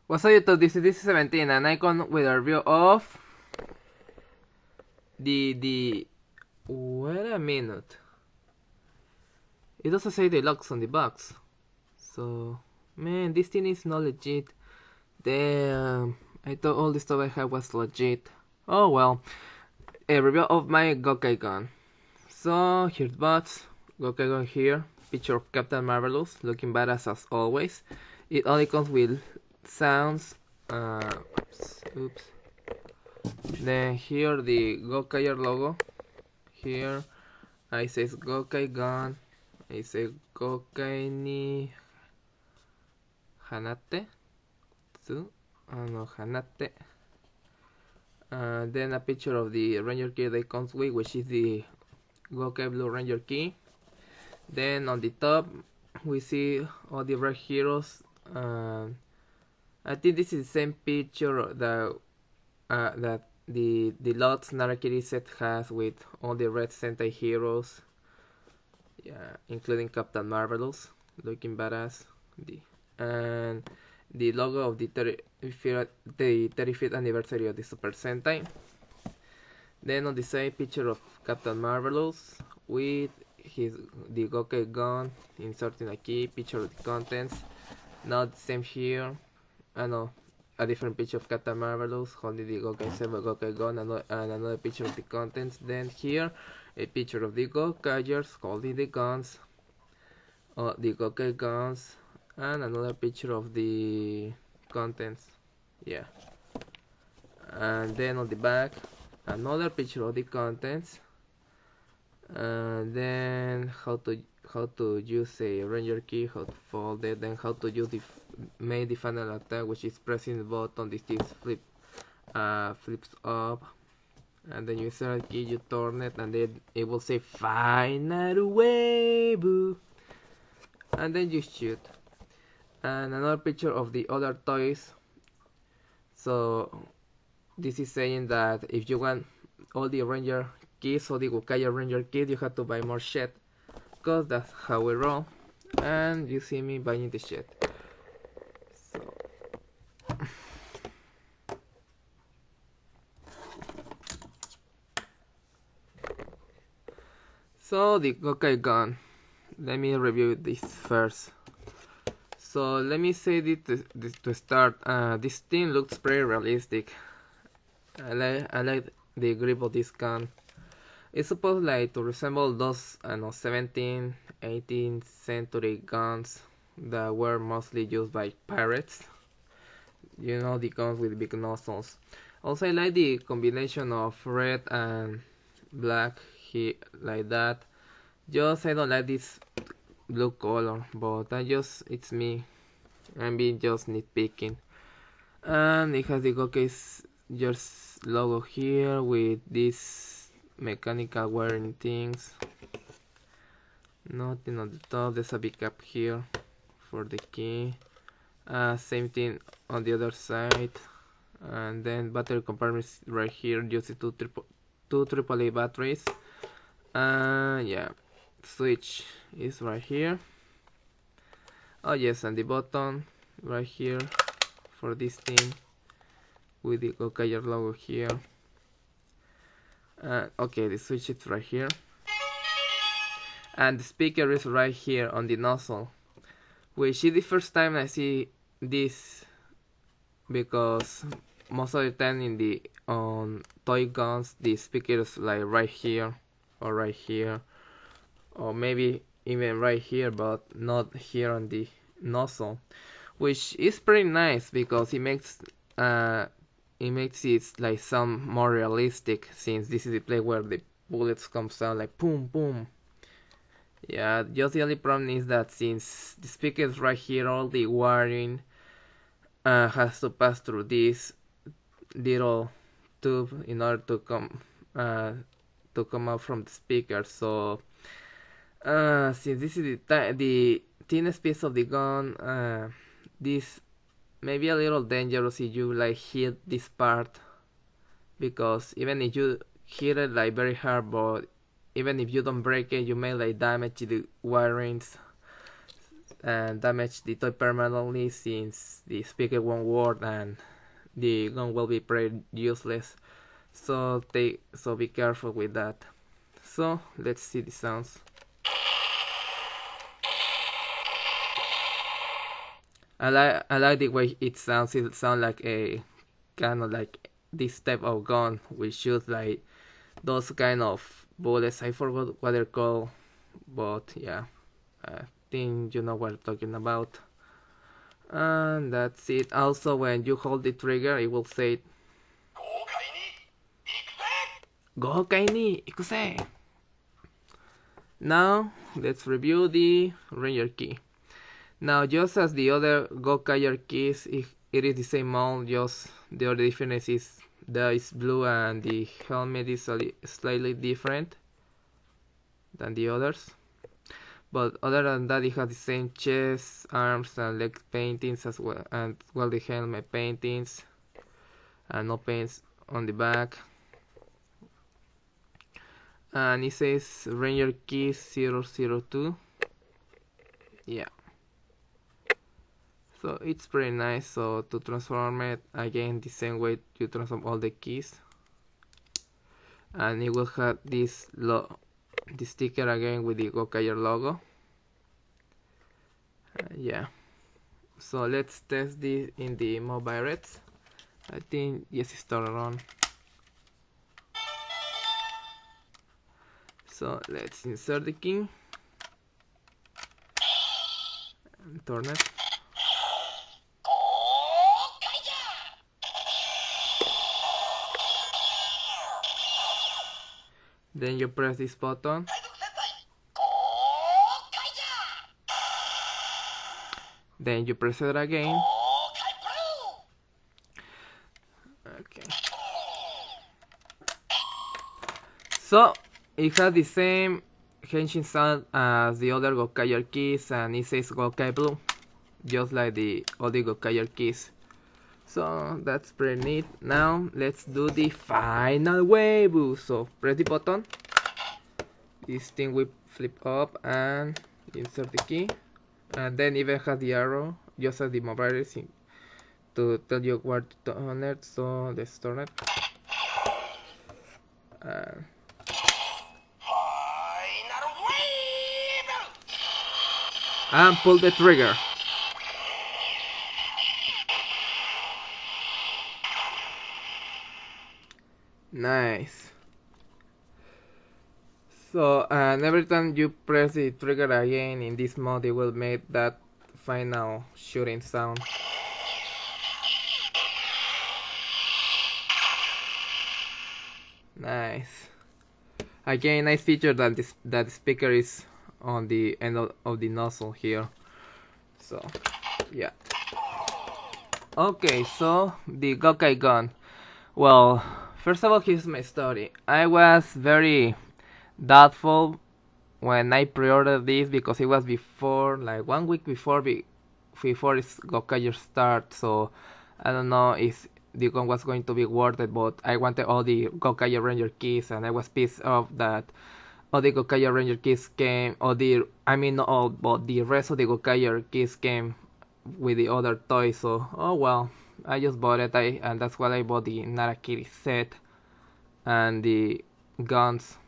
What's up YouTube, this is DC17 and Icon with a review of wait a minute. It doesn't say deluxe on the box. So, man, this thing is not legit. Damn, I thought all the stuff I had was legit. Oh well, a review of my Gokaigon. So, here's the box, Gokaigon here, picture of Captain Marvelous, looking badass as always. It only comes with sounds, oops. Then here the Gokaiger logo. Here I says Gokaigon. I say Gokai ni Hanate. No, Hanate. Then a picture of the Ranger key that comes with, which is the Gokai Blue Ranger key. Then on the top we see all the red heroes. I think this is the same picture that the Lots Narakiri set has with all the red Sentai heroes, yeah, including Captain Marvelous, looking badass. And the logo of the 35th anniversary of the Super Sentai. Then on the side, picture of Captain Marvelous with the Gokai gun, inserting a key, picture of the contents. Not the same here. I know, a different picture of Captain Marvelous holding the Gokai 7 Gokai gun, and another picture of the contents. Then here, a picture of the Gokaigers holding the guns, the Gokai guns, and another picture of the contents. Yeah. And then on the back, another picture of the contents. And then how to use a ranger key, how to fold it, then how to use the final attack, which is pressing the button. This flips up, and then you insert a key, you turn it, and then it will say final wave, and then you shoot. And another picture of the other toys. So this is saying that if you want all the ranger keys or the Gokaiger ranger keys, you have to buy more shit, because that's how we roll. And you see me buying the shit. So the Gokai gun, let me review this first. So let me say this to start. This thing looks pretty realistic. I like the grip of this gun. It's supposed like to resemble those 17th, 18th century guns that were mostly used by pirates. You know, the guns with big nozzles. Also, I like the combination of red and black here, like that. Just I don't like this blue color, but it's me. I'm being just nitpicking. And it has the Gokai's just logo here with these mechanical wearing things. Nothing on the top. There's a big cap here for the key. Same thing on the other side. And then battery compartments right here, using two AAA batteries. Yeah, switch is right here. Oh yes, and the button right here for this thing with the Gokaiger logo here. Okay, the switch is right here, and the speaker is right here on the nozzle, which is the first time I see this, because most of the time in the toy guns the speaker is like right here or right here, or maybe even right here, but not here on the nozzle, which is pretty nice because it makes it like some more realistic, since this is the place where the bullets comes out like boom boom. Yeah, just the only problem is that since the speaker is right here, all the wiring has to pass through this little tube in order to come out from the speaker. So since this is the thinnest piece of the gun, this may be a little dangerous if you like hit this part, because even if you hit it like very hard, but even if you don't break it, you may like damage the wirings. and damage the toy permanently, since the speaker won't work and the gun will be pretty useless. So be careful with that. So let's see the sounds. I like the way it sounds. It sounds like a kind of like this type of gun which shoots like those kind of bullets. I forgot what they're called, but yeah, I think you know what I'm talking about. And that's it. Also, when you hold the trigger, it will say Gokai ni Ikuse. Now let's review the Ranger key. Now, just as the other Gokaiger keys, it is the same mold, just the other difference is that it's blue and the helmet is slightly different than the others. But other than that, it has the same chest, arms, and leg paintings as well, and the helmet paintings, and no paints on the back. And it says Ranger Key 002. Yeah. So it's pretty nice. So to transform it again the same way you transform all the keys, and it will have this the sticker again with the Gokaiger logo. Yeah. So let's test this in the mobile reds. I think yes, it's turned on. So let's insert the key and turn it. Then you press this button. Then you press it again. Okay. So it has the same henshin sound as the other Gokaiger keys, and it says Gokai Blue, just like the other Gokaiger keys. So that's pretty neat. Now let's do the final wave. So press the button. This thing will flip up and insert the key, and then even has the arrow, just as the mobile racing, to tell you where to turn it. So let's turn it. And pull the trigger. Nice. So, and every time you press the trigger again in this mode, it will make that final shooting sound. Nice. Again, nice feature that that speaker is on the end of the nozzle here. So, yeah. Okay, so the Gokai gun. Well, first of all, here's my story. I was very doubtful when I pre-ordered this because it was before, like 1 week before its Gokaiger start. So I don't know if the gun was going to be worth it, but I wanted all the Gokaiger Ranger keys, and I was pissed off that all the Gokaiger Ranger keys came, not all, but the rest of the Gokaiger keys came with the other toys. So oh well, I just bought it, and that's why I bought the Narakiri set and the guns.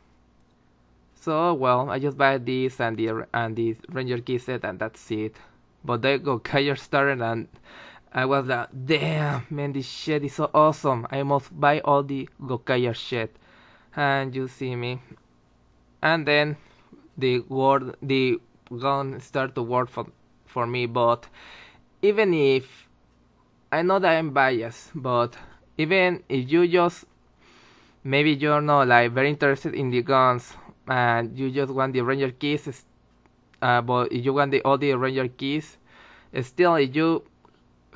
So well, I just buy this and the Ranger key set, and that's it. But the Gokaiger started, and I was like, damn man, this shit is so awesome. I must buy all the Gokaiger shit. And you see me. And then the gun started to work for me. But even if I know that I'm biased, but even if you just maybe you're not like very interested in the guns and you just want the Ranger keys, but if you want all the Ranger keys, still if you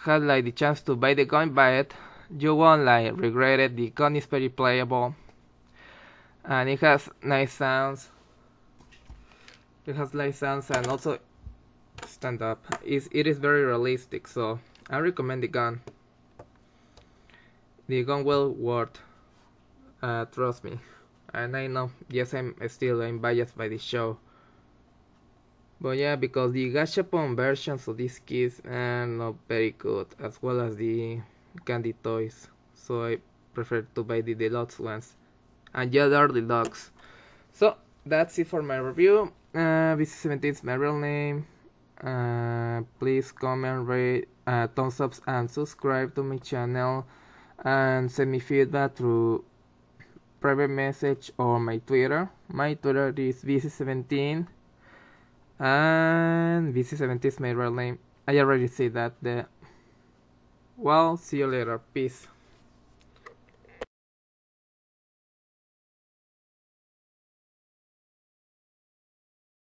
have like the chance to buy the gun, buy it. You won't like regret it. The gun is very playable, and it has nice sounds. It has nice sounds, and also stand up. It is very realistic, so I recommend the gun. The gun will worth. Trust me. And I know, yes, I'm biased by the show. But yeah, because the gachapon versions of these kits are not very good, as well as the candy toys. So I prefer to buy the deluxe ones. And yeah, they're deluxe. So that's it for my review. VC17 is my real name. Please comment, rate, thumbs up, and subscribe to my channel. And send me feedback through private message or my Twitter. My Twitter is VC17. And VC17 is my real name. I already said that. Well, see you later. Peace.